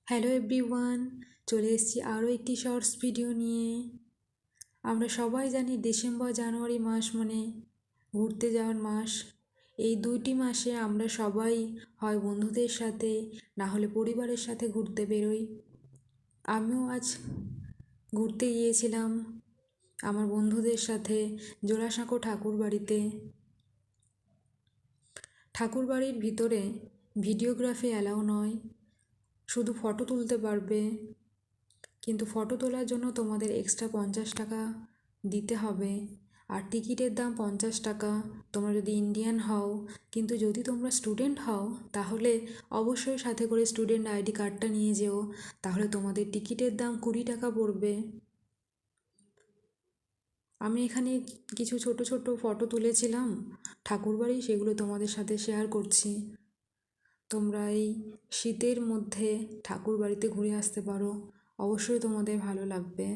Hello everyone, চলে এসেছি আরও একটি শর্টস ভিডিও নিয়ে। আমরা সবাই জানি ডিসেম্বর জানুয়ারি মাস মানে ঘুরতে যাওয়ার মাস। এই দুইটি মাসে আমরা সবাই হয় বন্ধুদের সাথে না হলে পরিবারের সাথে ঘুরতে বেরোই। আমিও আজ ঘুরতে গিয়েছিলাম আমার বন্ধুদের সাথে জোড়াসাঁকো ঠাকুর বাড়িতে। ঠাকুর বাড়ির ভিতরে ভিডিওগ্রাফি অ্যালাউ নয়, শুধু ফটো তুলতে পারবে, কিন্তু ফটো তোলার জন্য তোমাদের এক্সট্রা 50 টাকা দিতে হবে। আর টিকিটের দাম 50 টাকা তোমরা যদি ইন্ডিয়ান হও। কিন্তু যদি তোমরা স্টুডেন্ট হও তাহলে অবশ্যই সাথে করে স্টুডেন্ট আইডি কার্ডটা নিয়ে যেও, তাহলে তোমাদের টিকিটের দাম 20 টাকা পড়বে। আমি এখানে কিছু ছোট ছোট ফটো তুলেছিলাম ঠাকুরবাড়ি, সেগুলো তোমাদের সাথে শেয়ার করছি। তোমরা এই শীতের মধ্যে ঠাকুর বাড়িতে ঘুরে আসতে পারো, অবশ্যই তোমাদের ভালো লাগবে।